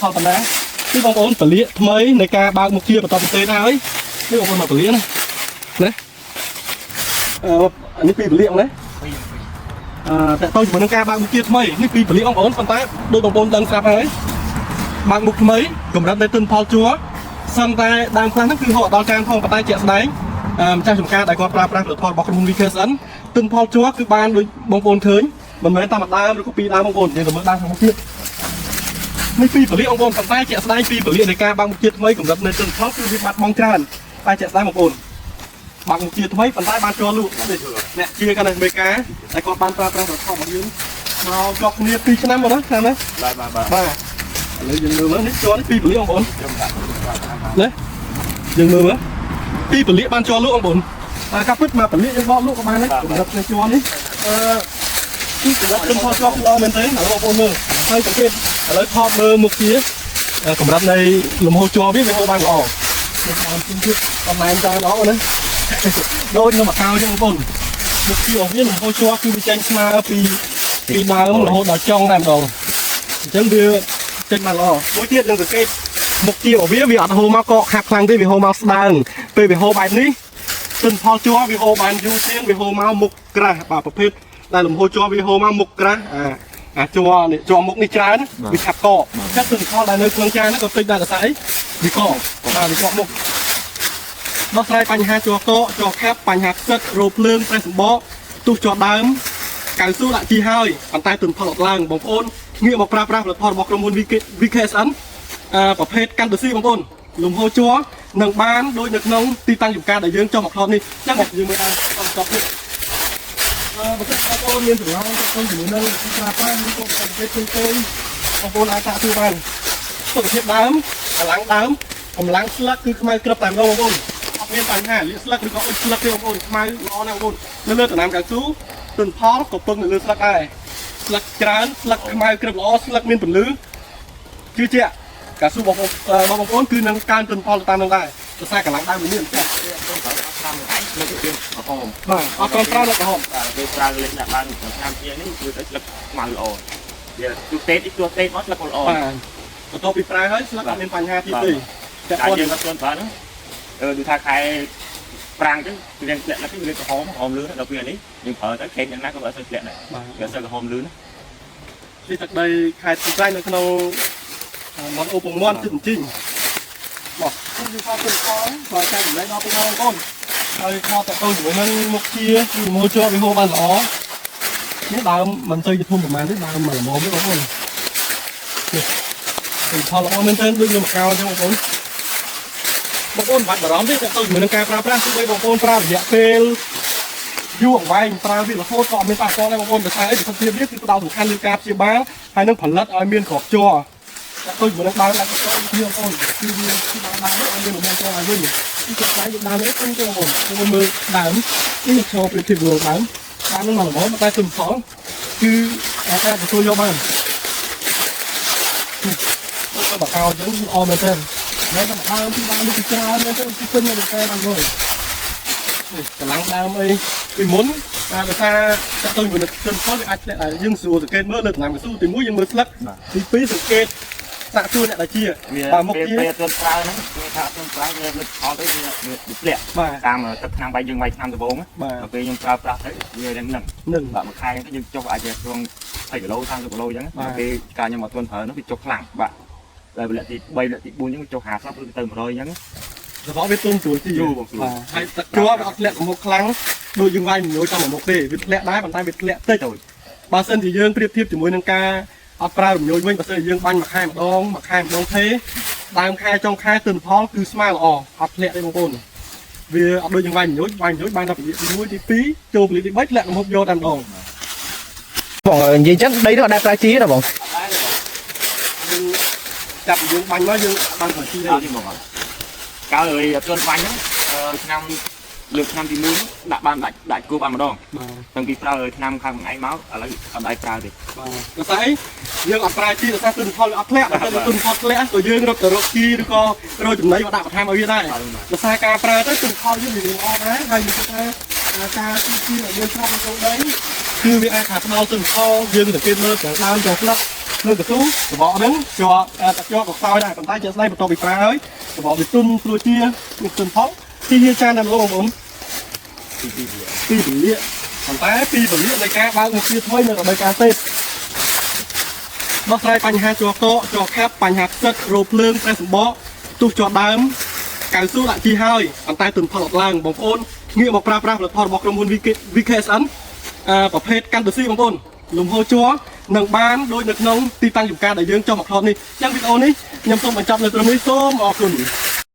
ផលប៉ុណ្ណានេះបងប្អូនពលាកថ្មីនៃការបើកមុខជាបន្តប្រទេសហើយនេះបងប្អូនមកពលាកណានេះពីពលាកណាតែទៅជាមួយនឹងការបើកមុខជាថ្មីនេះពីពលាកបងប្អូនប៉ុន្តែដូចបងប្អូនដឹងស្រាប់ហើយបើកមុខថ្មីកម្រិតនៃទិន្នផលជួរសិនតែដើមខ្លះហ្នឹងគឺហូរដល់ចានផងប៉ុន្តែជាក់ស្ដែងម្ចាស់ចំការដែលគាត់ប្រើប្រាស់ផលិតផលរបស់ក្រុមហ៊ុន VKSN ទិន្នផលជួរគឺបានដូចបងប្អូនឃើញមិនមែនតែមួយដើមឬក៏ពីរដើមបងប្អូននិយាយទៅមើលដើមខាងមុខទៀតនេះពីពលាកបងប្អូនប៉ុន្តែជាក់ស្ដែងពីពលាកនៃការបើកមុខជាថ្មីកម្រិតនៃទិន្នផលគឺវាបាត់បង់ច្រើនតែជាក់ស្ដែងបងប្អូនបើកមុខជាថ្មីប៉ុន្តែបានចូលលក់អ្នកជាកណ្ដាលមេកាតែគាត់បានប្រើប្រាស់ផលិតផលរបស់យើងមកជាប់គ្នា2ឆ្នាំមកណាឆ្នាំណាបាទឥឡូវយើងមើលនេះជាប់នេះពីពលាកបងប្អូនណាយើងមើលមើលពីពលាកបានជាប់លក់បងប្អូនកាប់ពិតមកពលាកយើងបកលក់ក៏បានដែរកម្រិតនៃជាប់នេះគឺកម្រិតទិន្នផលជាប់ល្អមែនទេបងប្អូនមើលហើយសង្កេតឥឡូវថតមើលមុខជាកម្រិតនៃលំហូរជាប់វាហូរបានល្អខ្ញុំបានជិះទៀតតំណែងច្រើនល្អណាដូចនៅមកកៅចឹងបងប្អូនមុខជារបស់វាលំហូរជាប់គឺវាចេញស្មើពីដើមរហូតដល់ចុងតែម្ដងអញ្ចឹងវាចេញបានល្អមួយទៀតយើងសង្កេតមុខជារបស់វាអត់ហូរមកកកខាប់ខ្លាំងទេវាហូរមកស្ដើងពេលវាហូរបែបនេះទិន្នផលជាប់វាហូរបានយូរជាងវាហូរមកមុខក្រាស់បាទប្រភេទដែលលំហូរជាប់វាហូរមកមុខក្រាស់ជាប់នេះជាប់មុខនេះច្រើនវាខាប់កកចឹងទិន្នផលដែលនៅក្នុងចានហ្នឹងក៏តិចដែរតែស្អីវាកកបាទវាកកមុខដោះស្រាយបញ្ហាជាប់កកជាប់ខាប់បញ្ហាផ្សិតរោភ្លើងប្រេះសម្បកទុះជាប់ដើមកៅស៊ូដាក់ជីហើយប៉ុន្តែទិន្នផលអត់ឡើងបងប្អូនងាកមកប្រើប្រាស់ផលិតផលរបស់ក្រុមហ៊ុន VKSN ប្រភេទកាន់ដូស៊ីបងប្អូនលំហូរជាប់នឹងបានដូចនៅក្នុងទីតាំងចំការដែលយើងចុះមកផ្លត់នេះចឹងយើងមើលដល់ស្តុកនេះបើសិនបងប្អូនមានចម្ងល់ទៅជាមួយនឹងប្រើប្រាស់ឬក៏ប្រភេទផ្សេងៗបងប្អូនអាចសាកសួរបានសុខភាពដើមកម្លាំងដើមកម្លាំងស្លឹកគឺខ្មៅក្រឹបតែម្ដងបងប្អូនអត់មានបញ្ហាលាកស្លឹកឬក៏អុជស្លឹកទេបងប្អូនខ្មៅល្អណាស់បងប្អូននៅលើដំណាំកៅស៊ូទិន្នផលក៏ពឹងនៅលើស្លឹកដែរស្លឹកច្រើនស្លឹកខ្មៅក្រឹបល្អស្លឹកមានពន្លឺជឿជាក់កៅស៊ូបងប្អូនគឺនឹងកើនទិន្នផលតាមនឹងដែរដោយសារកម្លាំងដើមមានចាស់លើកពីក្រហមបាទអត់ប្រើលើកក្រហមគេប្រើលេខដាក់បានឆ្នាំជាងនេះគឺស្លឹកខ្មៅល្អវាទូទេតមកស្លឹកល្អបាទបន្ទាប់ពីប្រើហើយស្លឹកអត់មានបញ្ហាទៀតទេតែយើងអត់ទាន់ប្រើហ្នឹងដូចថាខែប្រាំងចឹងវាធ្លាក់ទៅវាក្រហមលឿនដល់ពេលនេះយើងប្រើទៅខេតយ៉ាងណាក៏អត់សូវធ្លាក់ដែរវាសូវក្រហមលឿននេះទឹកដីខេត្តស្ទឹងត្រែងនៅក្នុងមាត់អូពងមាន់ជិតជីងបាទគឺខោទឹកខបើចាំចំណេះដល់ពីបងប្អូនហើយខោតទៅជាមួយនឹងមុខជាគឺលំហូរជាប់វាហូរបានល្អនេះដើមមិនសូវជាធំប្រហែលទេដើមមកល្មមទេបងប្អូននេះផលល្អមែនទែនដូចនៅមកកៅអញ្ចឹងបងប្អូនបាត់បារម្ភទេទៅជាមួយនឹងការប្រើប្រាស់គឺបងប្អូនប្រើរយៈពេលយូរអង្វែងប្រើវារហូតក៏អត់មានប៉ះពាល់ដែរបងប្អូនដោយសារអីប្រសិទ្ធភាពនេះគឺផ្ដោតសំខាន់លើការព្យាបាលហើយនឹងផលិតឲ្យមានក្របជ័រទៅជាមួយនឹងដើមដាក់ទៅបងប្អូនគឺវាគឺដើមនេះឲ្យមានលំហូរចូលឲ្យវិញគឺចាក់ដៃយកដើមនេះទៅបងប្អូនមើលដើមនេះឈរប្រៀបធៀបជាមួយដើមនឹងមកល្មមតែទិន្នផលគឺអាចទទួលយកបានទៅបកកោអញ្ចឹងល្អមែនទេតែដើមពីដើមនេះគឺច្រើនមែនទេគឺពេញនៅតែបានrồiកម្លាំងដើមអីពីមុនដោយសារចាក់ទៅជាមួយនឹងទិន្នផលវាអាចធ្លាក់ដែរយើងស្រួលសង្កេតមើលលើដំណាំកៅស៊ូទី1យើងមើលស្លឹកទី2សង្កេតសាក់សួរអ្នកដែលជាបាទមុខជាពេលទិន្នប្រើហ្នឹងគេថាទិន្នប្រើវាលិចអត់ទៅវាធ្លាក់តាមទឹកឆ្នាំបាយយើងវាយឆ្នាំដំបូងដល់ពេលយើងប្រើប្រាស់ទៅវានឹងបាទមួយខែទៅយើងចុះអាចជាក្នុង20គីឡូ30គីឡូអញ្ចឹងដល់ពេលការខ្ញុំមកទិន្នប្រើនោះវាចុះខ្លាំងបាទដល់វគ្គទី3វគ្គទី4អញ្ចឹងចុះ50ឬទៅ100អញ្ចឹងរបស់វាទុំទួលទីបាទហើយទឹកជាប់អត់ធ្លាក់មុខខ្លាំងដូចយើងវាយញយតាមមុខទេវាធ្លាក់ដែរប៉ុន្តែវាធ្លាក់តិចបើសិនជាយើងប្រៀបធៀបជាមួយនឹងការអត់ប្រើរំញយវិញបើសិនជាយើងបាញ់មួយខែម្ដងទេដើមខែចុងខែទិន្នផលគឺស្មើល្អអត់ធ្លាក់ទេបងប្អូនវាអត់ដូចយើងវាយញយបានតែពលាកទី1ទី2ចូលពលាកទី3ធ្លាក់មុខយកតែម្ដងបងនិយាយចឹងដីនោះអត់ដែរប្រើជីទេបងចាប់យើងបាញ់មកយើងបានប្រើជីទេបងកាលឲ្យទិន្នបាញ់ហ្នឹងឆ្នាំលើកឆ្នាំទី1ដាក់បានដាក់គោបានម្ដងតាំងពីប្រើឆ្នាំខាងឯងមកឥឡូវអត់ឲ្យប្រើទេបាទដោយសារអីយើងអត់ប្រើជីដោយសារទិន្នផលអត់ធ្លាក់តែទិន្នផលធ្លាក់ក៏យើងរត់ទៅរកជីឬក៏រកចំណីមកដាក់បន្ថែមឲ្យវាដែរដោយសារការប្រើទៅទិន្នផលយើងវាល្អដែរហើយយើងគិតថាការជីដែលយើងប្រើក្នុងដីគឺវាអាចថាផ្ដល់ទិន្នផលយើងសង្កេតមើលទាំងដើមទាំងស្លឹក លើកស៊ូកបកហ្នឹងជាប់តែជាប់ក៏ខ្សោយដែរប៉ុន្តែជាក់ស្ដែងបន្ទាប់ពីប្រើហើយកបកវាទុនព្រួជាមានទុនផងទីជាចានតាមលោកបងប្អូនពីពលាប៉ុន្តែពីពលានៃការបើកមុខជាថ្មីនៅរដូវកាលទេដោះស្រាយបញ្ហាជាប់កកជាប់ខាប់បញ្ហាផ្សិតរោភ្លើងប្រេះសម្បកទុះជាប់ដើមកៅស៊ូដាក់ជីហើយប៉ុន្តែទុនផលអត់ឡើងបងប្អូនងាកមកប្រើប្រាស់ផលិតផលរបស់ក្រុមហ៊ុន VKSN ប្រភេទកាន់ដូស៊ីបងប្អូនលំហូរជ័រនឹងបានដូចនៅក្នុងទីតាំងចំការដែលយើងចុះមកថតនេះអញ្ចឹងវីដេអូនេះខ្ញុំសូមបញ្ចប់នៅត្រឹមនេះសូមអរគុណ